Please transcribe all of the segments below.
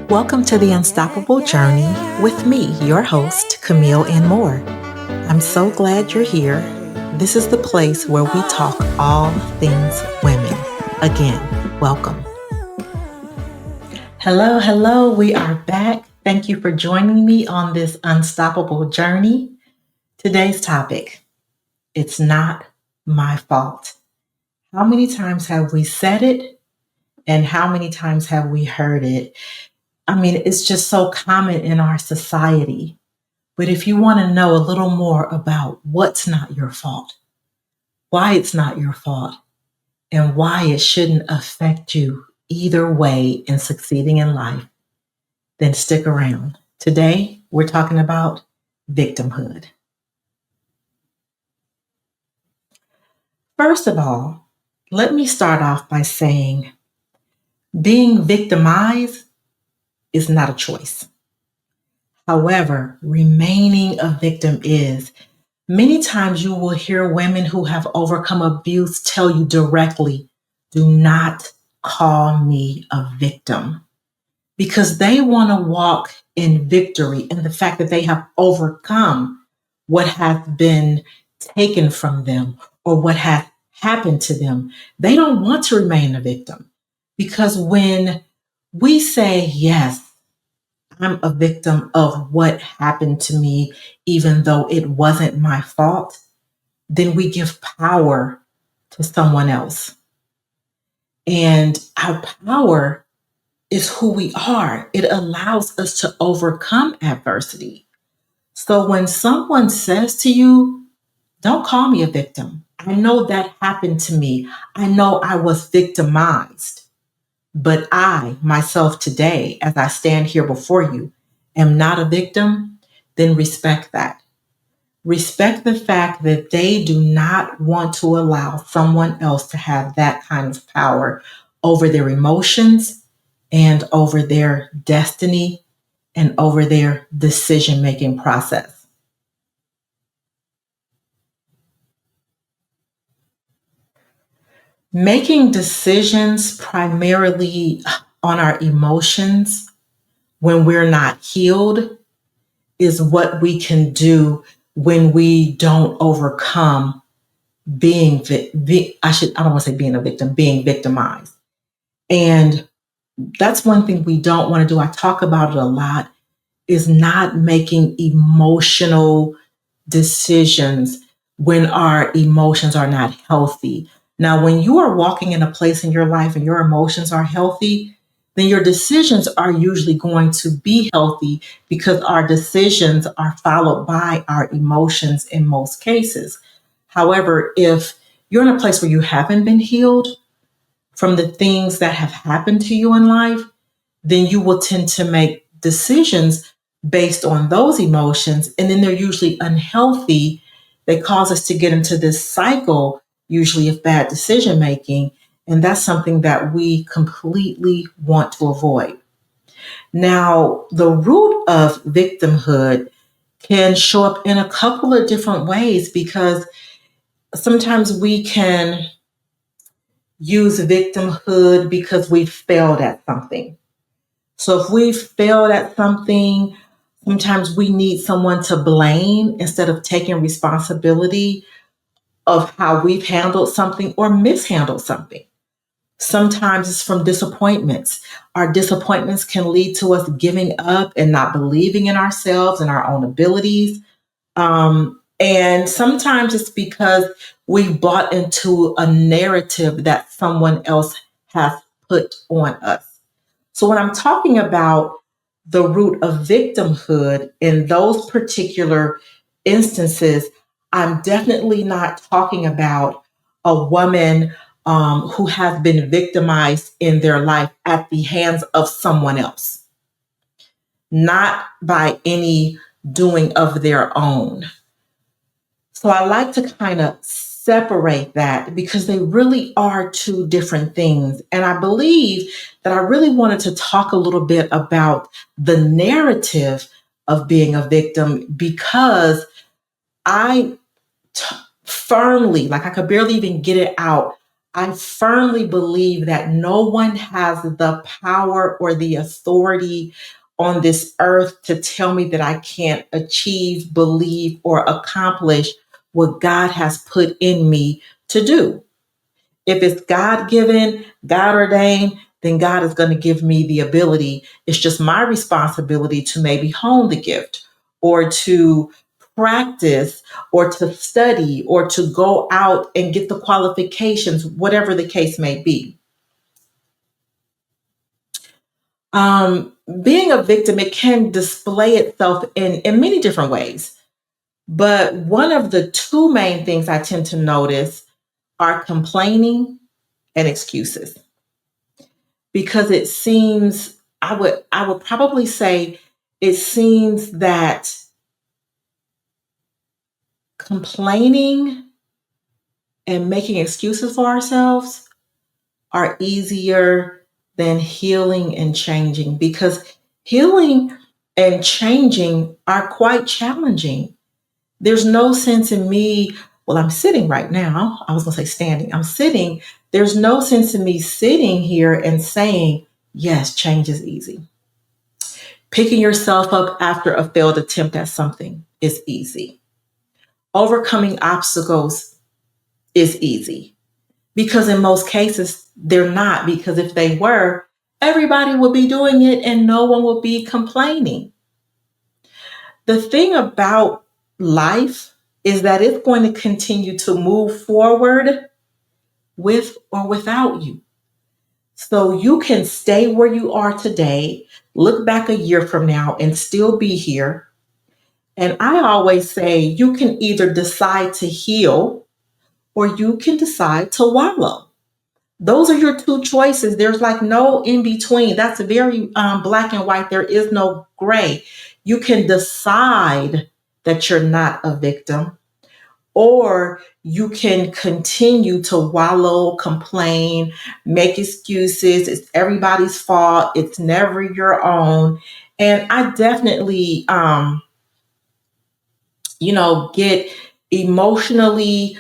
Welcome to the Unstoppable Journey with me, your host, Camille and Moore. I'm so glad you're here. This is the place where we talk all things women. Again, welcome. Hello, hello. We are back. Thank you for joining me on this unstoppable journey. Today's topic, it's not my fault. How many times have we said it and how many times have we heard it? I mean, it's just so common in our society. But if you want to know a little more about what's not your fault, why it's not your fault, and why it shouldn't affect you either way in succeeding in life, then stick around. Today, we're talking about victimhood. First of all, let me start off by saying being victimized is not a choice. However, remaining a victim is. Many times you will hear women who have overcome abuse tell you directly, do not call me a victim, because they want to walk in victory in the fact that they have overcome what has been taken from them or what has happened to them. They don't want to remain a victim, because when we say, yes, I'm a victim of what happened to me, even though it wasn't my fault, then we give power to someone else. And our power is who we are. It allows us to overcome adversity. So when someone says to you, don't call me a victim. I know that happened to me. I know I was victimized. But I, myself today, as I stand here before you, am not a victim, then respect that. Respect the fact that they do not want to allow someone else to have that kind of power over their emotions and over their destiny and over their decision-making process. Making decisions primarily on our emotions when we're not healed is what we can do when we don't overcome being, I don't want to say being a victim, being victimized. And that's one thing we don't want to do. I talk about it a lot, is not making emotional decisions when our emotions are not healthy. Now, when you are walking in a place in your life and your emotions are healthy, then your decisions are usually going to be healthy, because our decisions are followed by our emotions in most cases. However, if you're in a place where you haven't been healed from the things that have happened to you in life, then you will tend to make decisions based on those emotions. And then they're usually unhealthy. They cause us to get into this cycle, usually of bad decision making. And that's something that we completely want to avoid. Now, the root of victimhood can show up in a couple of different ways, because sometimes we can use victimhood because we failed at something. So if we failed at something, sometimes we need someone to blame instead of taking responsibility of how we've handled something or mishandled something. Sometimes it's from disappointments. Our disappointments can lead to us giving up and not believing in ourselves and our own abilities. And sometimes it's because we bought into a narrative that someone else has put on us. So when I'm talking about the root of victimhood in those particular instances, I'm definitely not talking about a woman who has been victimized in their life at the hands of someone else, not by any doing of their own. So I like to kind of separate that, because they really are two different things. And I believe that I really wanted to talk a little bit about the narrative of being a victim, because I firmly, like I could barely even get it out, I firmly believe that no one has the power or the authority on this earth to tell me that I can't achieve, believe, or accomplish what God has put in me to do. If it's God given, God ordained, then God is going to give me the ability. It's just my responsibility to maybe hone the gift or to practice or to study or to go out and get the qualifications, whatever the case may be. Being a victim, it can display itself in many different ways. But one of the two main things I tend to notice are complaining and excuses. Because it seems I would probably say it seems that complaining and making excuses for ourselves are easier than healing and changing, because healing and changing are quite challenging. There's no sense in me, well, I'm sitting right now. I was going to say standing. I'm sitting. There's no sense in me sitting here and saying, yes, change is easy. Picking yourself up after a failed attempt at something is easy. Overcoming obstacles is easy, because in most cases, they're not. Because if they were, everybody would be doing it and no one would be complaining. The thing about life is that it's going to continue to move forward with or without you. So you can stay where you are today, look back a year from now, and still be here. And I always say you can either decide to heal or you can decide to wallow. Those are your two choices. There's like no in between. That's very black and white. There is no gray. You can decide that you're not a victim, or you can continue to wallow, complain, make excuses. It's everybody's fault. It's never your own. And I definitely, get emotionally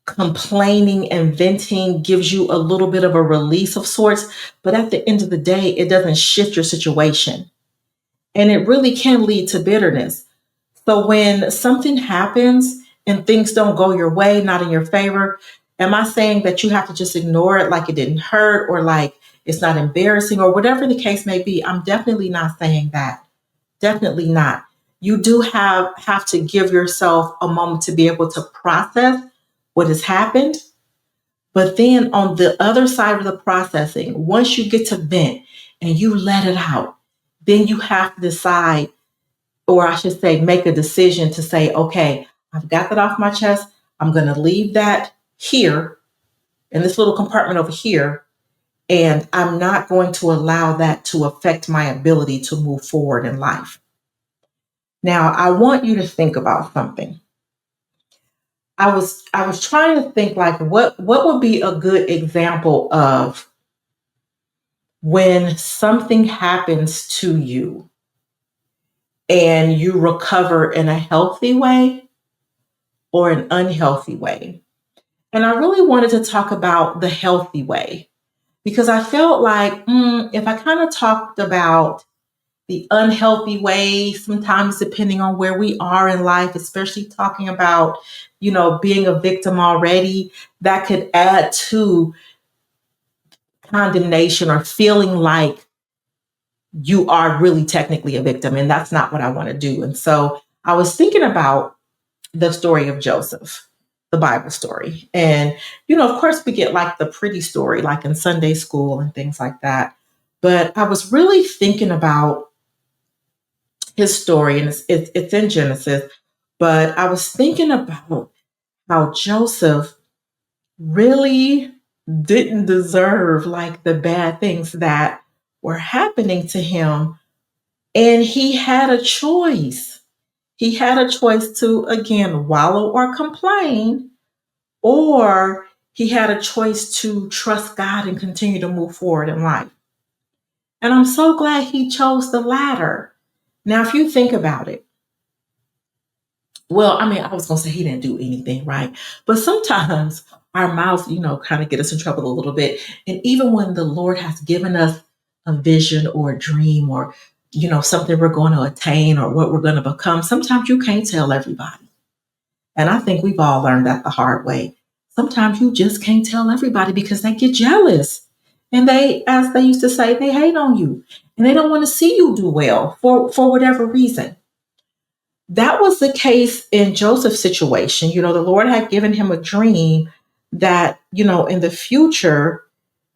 complaining and venting gives you a little bit of a release of sorts. But at the end of the day, it doesn't shift your situation. And it really can lead to bitterness. So when something happens and things don't go your way, not in your favor, am I saying that you have to just ignore it like it didn't hurt or like it's not embarrassing or whatever the case may be? I'm definitely not saying that. Definitely not. You do have to give yourself a moment to be able to process what has happened. But then on the other side of the processing, once you get to vent and you let it out, then you have to decide, or I should say, make a decision to say, okay, I've got that off my chest. I'm going to leave that here in this little compartment over here. And I'm not going to allow that to affect my ability to move forward in life. Now, I want you to think about something. I was trying to think like what would be a good example of when something happens to you and you recover in a healthy way or an unhealthy way. And I really wanted to talk about the healthy way, because I felt like if I kind of talked about the unhealthy way, sometimes depending on where we are in life, especially talking about, being a victim already, that could add to condemnation or feeling like you are really technically a victim. And that's not what I want to do. And so I was thinking about the story of Joseph, the Bible story. And, of course, we get like the pretty story, like in Sunday school and things like that. But I was really thinking about his story, and it's in Genesis. But I was thinking about how Joseph really didn't deserve like the bad things that were happening to him. And he had a choice. He had a choice to, again, wallow or complain, or he had a choice to trust God and continue to move forward in life. And I'm so glad he chose the latter. Now, if you think about it, well, I mean, I was going to say he didn't do anything, right? But sometimes our mouth, kind of get us in trouble a little bit. And even when the Lord has given us a vision or a dream or, something we're going to attain or what we're going to become, sometimes you can't tell everybody. And I think we've all learned that the hard way. Sometimes you just can't tell everybody because they get jealous. And they, as they used to say, they hate on you. And they don't want to see you do well for whatever reason. That was the case in Joseph's situation. The Lord had given him a dream that, in the future,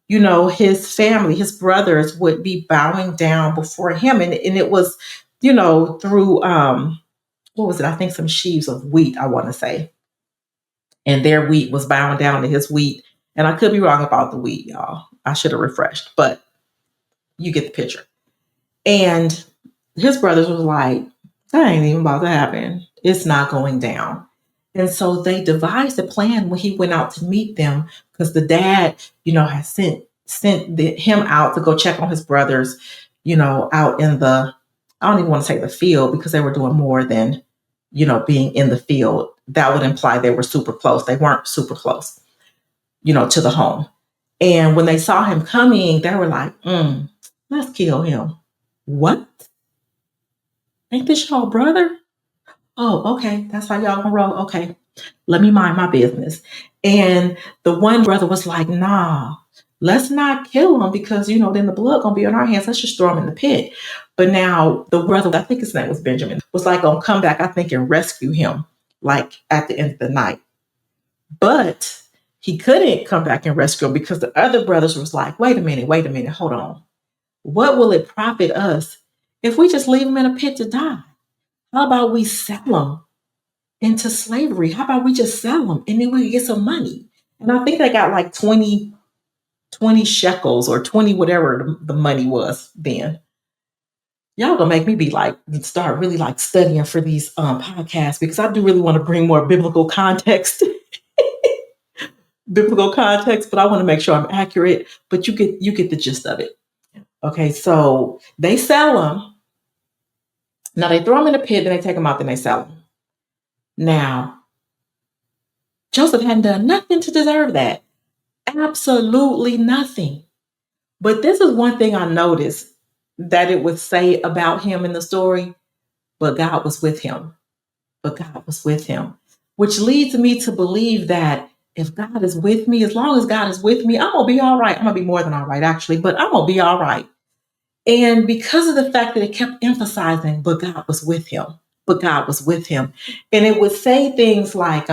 his family, his brothers would be bowing down before him. And it was, through, what was it? I think some sheaves of wheat, I want to say. And their wheat was bowing down to his wheat. And I could be wrong about the wheat, y'all. I should have refreshed, but you get the picture. And his brothers was like, that ain't even about to happen. It's not going down. And so they devised a plan when he went out to meet them because the dad, had sent him out to go check on his brothers, out in the, I don't even want to say the field because they were doing more than, being in the field. That would imply they were super close. They weren't super close, to the home. And when they saw him coming, they were like, let's kill him. What? Ain't this y'all brother? Oh, okay. That's how y'all gonna roll. Okay. Let me mind my business. And the one brother was like, nah, let's not kill him because, then the blood gonna be on our hands. Let's just throw him in the pit. But now the brother, I think his name was Benjamin, was like gonna come back, I think, and rescue him like at the end of the night. But he couldn't come back and rescue him because the other brothers was like, wait a minute, hold on. What will it profit us if we just leave him in a pit to die? How about we sell him into slavery? How about we just sell him and then we get some money? And I think they got like 20 shekels or 20, whatever the money was then. Y'all gonna make me be like, start really like studying for these podcasts because I do really want to bring more biblical context. But I want to make sure I'm accurate. But you get the gist of it. Okay, so they sell him. Now they throw him in a pit, then they take him out, then they sell him. Now, Joseph hadn't done nothing to deserve that. Absolutely nothing. But this is one thing I noticed that it would say about him in the story, but God was with him. But God was with him, which leads me to believe that if God is with me, as long as God is with me, I'm going to be all right. I'm going to be more than all right, actually, but I'm going to be all right. And because of the fact that it kept emphasizing, but God was with him, but God was with him. And it would say things like,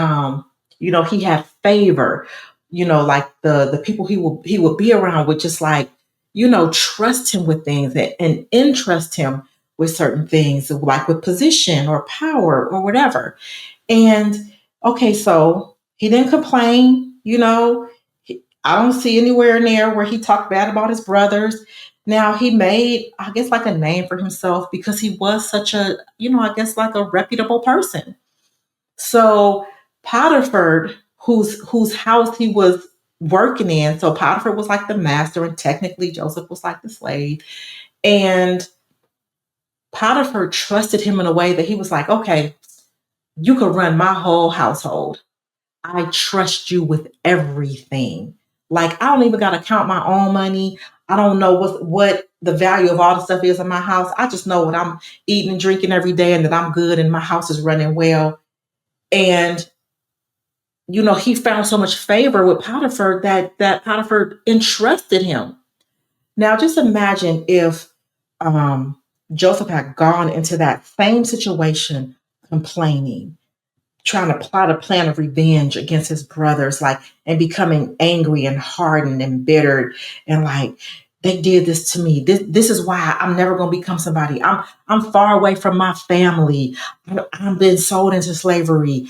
he had favor, like the people he would be around would just like, trust him with things and entrust him with certain things, like with position or power or whatever. And okay, so he didn't complain, I don't see anywhere in there where he talked bad about his brothers. Now he made, I guess, like a name for himself because he was such a, I guess like a reputable person. So Potiphar, whose house he was working in, so Potiphar was like the master and technically Joseph was like the slave. And Potiphar trusted him in a way that he was like, okay, you could run my whole household. I trust you with everything. Like I don't even got to count my own money. I don't know what the value of all the stuff is in my house. I just know what I'm eating and drinking every day and that I'm good and my house is running well. And he found so much favor with Potiphar that Potiphar entrusted him. Now just imagine if Joseph had gone into that same situation complaining, trying to plot a plan of revenge against his brothers, like, and becoming angry and hardened and bitter and like, they did this to me. This is why I'm never going to become somebody. I'm far away from my family. I'm been sold into slavery.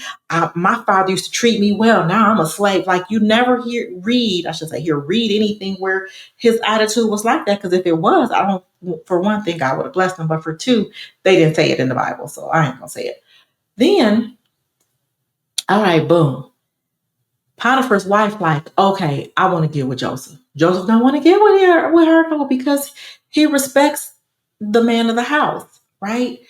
My father used to treat me well. Now I'm a slave. Like you never read anything where his attitude was like that. Because if it was, for one thing, I would have blessed him. But for two, they didn't say it in the Bible. So I ain't going to say it. Then, all right, boom. Potiphar's wife, like, okay, I want to get with Joseph. Joseph don't want to get with her though, because he respects the man of the house, right?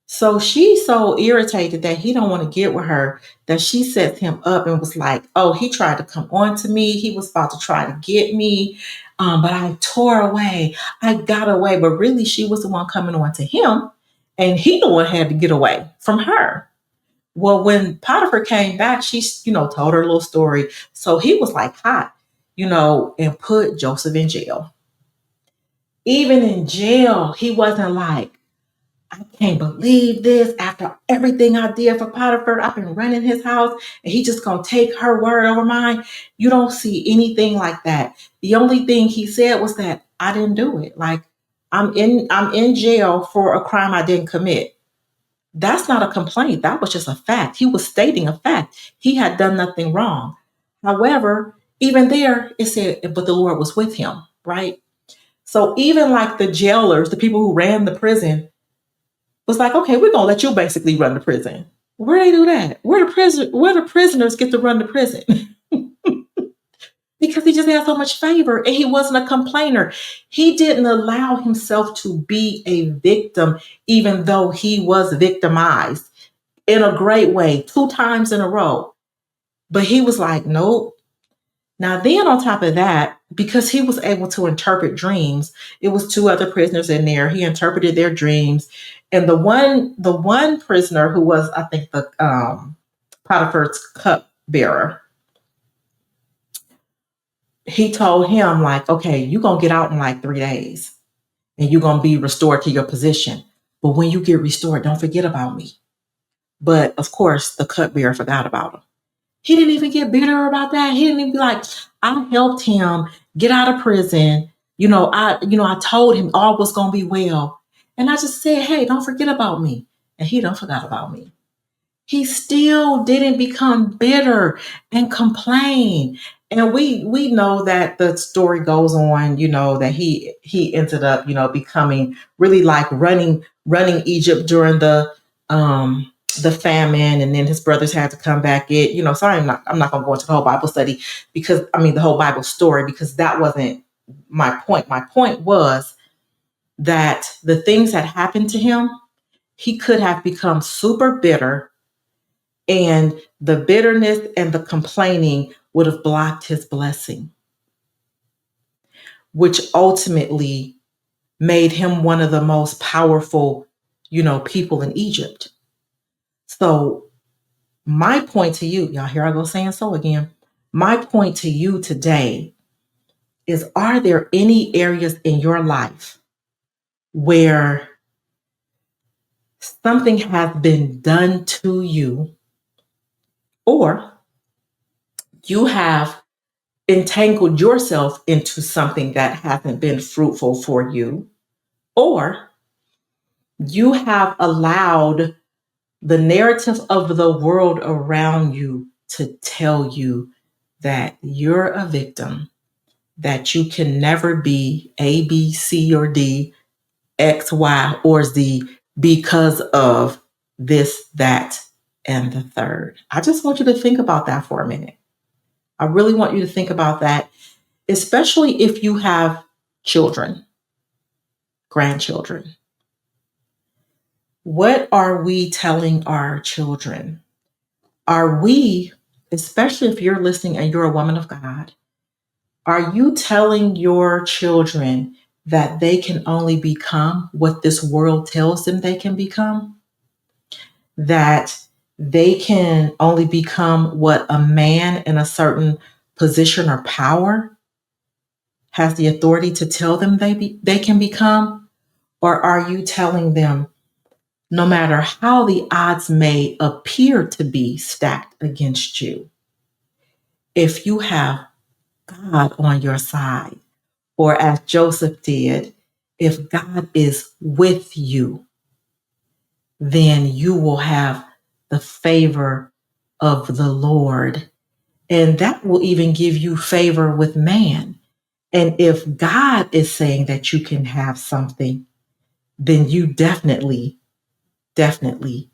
So she's so irritated that he don't want to get with her that she sets him up and was like, "Oh, he tried to come on to me. He was about to try to get me, but I tore away. I got away." But really, she was the one coming on to him, and he the one had to get away from her. Well, when Potiphar came back, she, told her little story. So he was like hot, and put Joseph in jail. Even in jail, he wasn't like, "I can't believe this. After everything I did for Potiphar, I've been running his house and he just gonna take her word over mine." You don't see anything like that. The only thing he said was that I didn't do it. Like, I'm in jail for a crime I didn't commit. That's not a complaint. That was just a fact. He was stating a fact. He had done nothing wrong. However, even there, it said, but the Lord was with him, right? So even like the jailers, the people who ran the prison, was like, "Okay, we're gonna let you basically run the prison." Where they do that? Where the prisoners get to run the prison? Because he just had so much favor and he wasn't a complainer. He didn't allow himself to be a victim, even though he was victimized in a great way, 2 times in a row. But he was like, "Nope." Now, then on top of that, because he was able to interpret dreams, it was 2 other prisoners in there. He interpreted their dreams. And the one prisoner who was, I think, the Potiphar's cup bearer, he told him, like, "Okay, you're gonna get out in like 3 days and you're gonna be restored to your position. But when you get restored, don't forget about me." But of course, the cupbearer forgot about him. He didn't even get bitter about that. He didn't even be like, "I helped him get out of prison. I told him all was gonna be well. And I just said, hey, don't forget about me." And he don't forgot about me. He still didn't become bitter and complain. And we know that the story goes on, that he ended up, becoming really like running Egypt during the famine, and then his brothers had to come back. So I'm not gonna go into the whole Bible study, because the whole Bible story, because that wasn't my point. My point was that the things that happened to him, he could have become super bitter, and the bitterness and the complaining would have blocked his blessing, which ultimately made him one of the most powerful, people in Egypt. So my point to you, y'all, here I go saying so again. My point to you today is, are there any areas in your life where something has been done to you, or you have entangled yourself into something that hasn't been fruitful for you, or you have allowed the narrative of the world around you to tell you that you're a victim, that you can never be A, B, C, or D, X, Y, or Z because of this, that, and the third. I just want you to think about that for a minute. I really want you to think about that, especially if you have children, grandchildren. What are we telling our children? Are we, especially if you're listening and you're a woman of God, are you telling your children that they can only become what this world tells them they can become? That they can only become what a man in a certain position or power has the authority to tell them they can become? Or are you telling them, no matter how the odds may appear to be stacked against you, if you have God on your side, or as Joseph did, if God is with you, then you will have the favor of the Lord. And that will even give you favor with man. And if God is saying that you can have something, then you definitely, definitely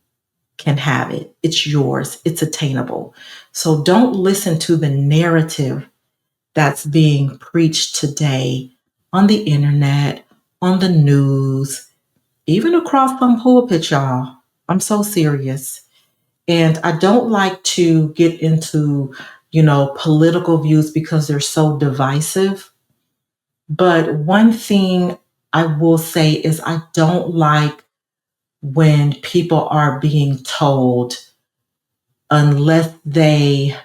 can have it. It's yours. It's attainable. So don't listen to the narrative that's being preached today on the internet, on the news, even across some pulpits, y'all. I'm so serious. And I don't like to get into, political views because they're so divisive. But one thing I will say is I don't like when people are being told unless they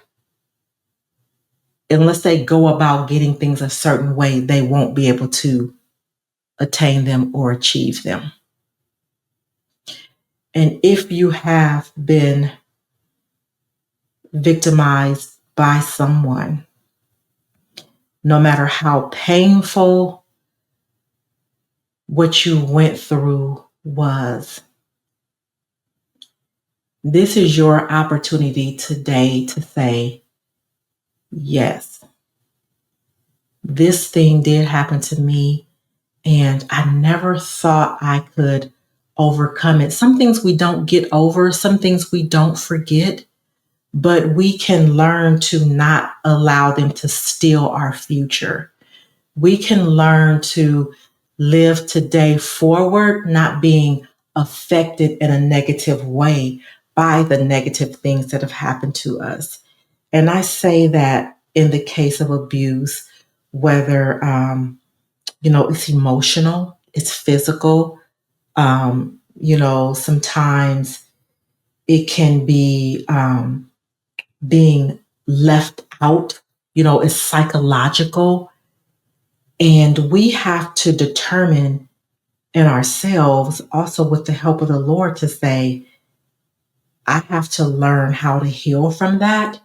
unless they go about getting things a certain way, they won't be able to attain them or achieve them. And if you have been victimized by someone, no matter how painful what you went through was, this is your opportunity today to say, yes, this thing did happen to me, and I never thought I could overcome it. Some things we don't get over, some things we don't forget, but we can learn to not allow them to steal our future. We can learn to live today forward, not being affected in a negative way by the negative things that have happened to us. And I say that in the case of abuse, whether it's emotional, it's physical. Sometimes it can be being left out. It's psychological. And we have to determine in ourselves, also with the help of the Lord, to say, I have to learn how to heal from that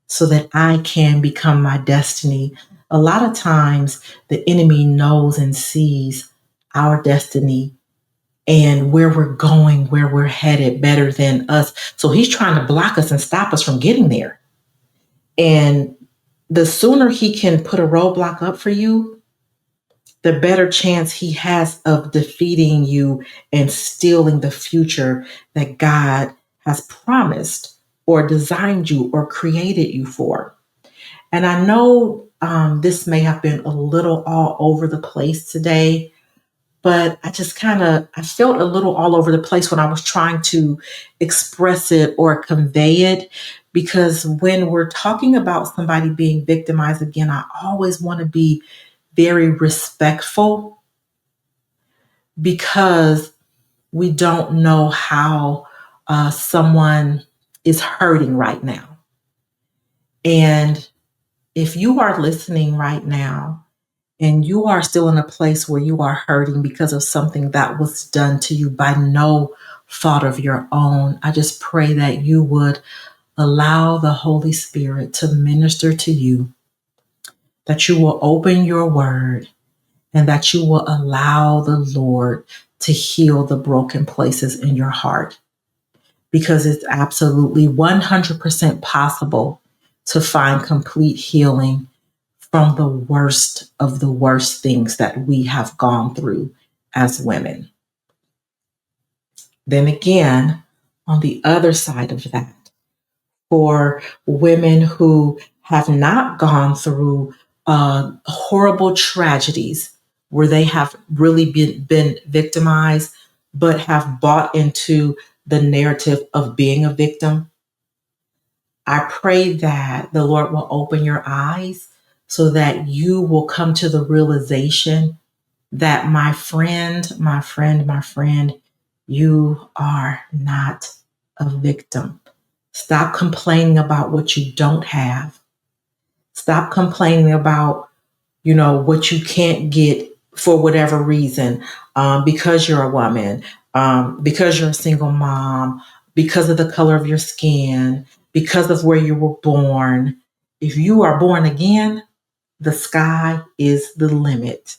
so that I can become my destiny. A lot of times, the enemy knows and sees our destiny and where we're going, where we're headed better than us. So he's trying to block us and stop us from getting there. And the sooner he can put a roadblock up for you, the better chance he has of defeating you and stealing the future that God has promised or designed you or created you for. And I know this may have been a little all over the place today, but I felt a little all over the place when I was trying to express it or convey it. Because when we're talking about somebody being victimized, again, I always want to be very respectful because we don't know how someone is hurting right now. And if you are listening right now and you are still in a place where you are hurting because of something that was done to you by no fault of your own, I just pray that you would allow the Holy Spirit to minister to you, that you will open your word, and that you will allow the Lord to heal the broken places in your heart, because it's absolutely 100% possible to find complete healing from the worst of the worst things that we have gone through as women. Then again, on the other side of that, for women who have not gone through horrible tragedies where they have really been victimized, but have bought into the narrative of being a victim, I pray that the Lord will open your eyes so that you will come to the realization that, my friend, my friend, my friend, you are not a victim. Stop complaining about what you don't have. Stop complaining about, what you can't get for whatever reason, because you're a woman, because you're a single mom, because of the color of your skin, because of where you were born. If you are born again, the sky is the limit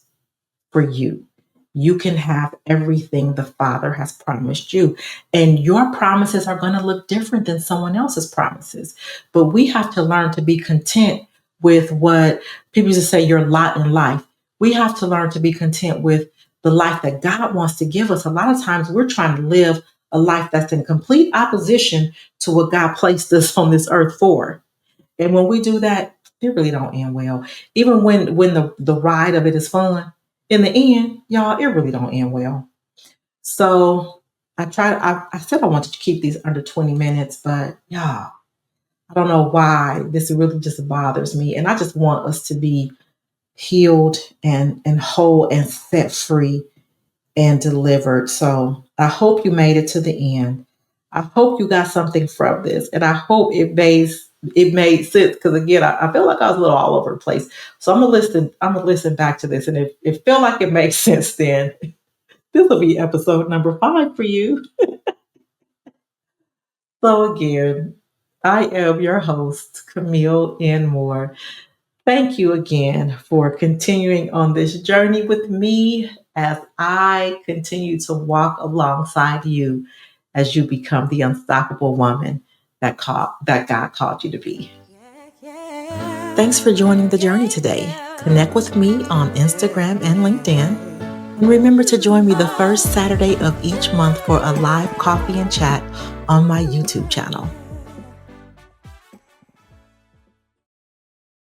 for you. You can have everything the Father has promised you. And your promises are going to look different than someone else's promises. But we have to learn to be content with what people used to say, your lot in life. We have to learn to be content with the life that God wants to give us. A lot of times we're trying to live a life that's in complete opposition to what God placed us on this earth for. And when we do that, it really don't end well. Even when the ride of it is fun, in the end, y'all, it really don't end well. So I said I wanted to keep these under 20 minutes, but yeah, I don't know why this really just bothers me. And I just want us to be healed and whole and set free and delivered. So I hope you made it to the end. I hope you got something from this, and I hope it made sense. Because again, I feel like I was a little all over the place. So I'm gonna listen. I'm gonna listen back to this, and if it feel like it makes sense, then this will be episode number 5 for you. So again, I am your host, Camille N. Moore. Thank you again for continuing on this journey with me as I continue to walk alongside you as you become the unstoppable woman that God called you to be. Thanks for joining the journey today. Connect with me on Instagram and LinkedIn. And remember to join me the first Saturday of each month for a live coffee and chat on my YouTube channel.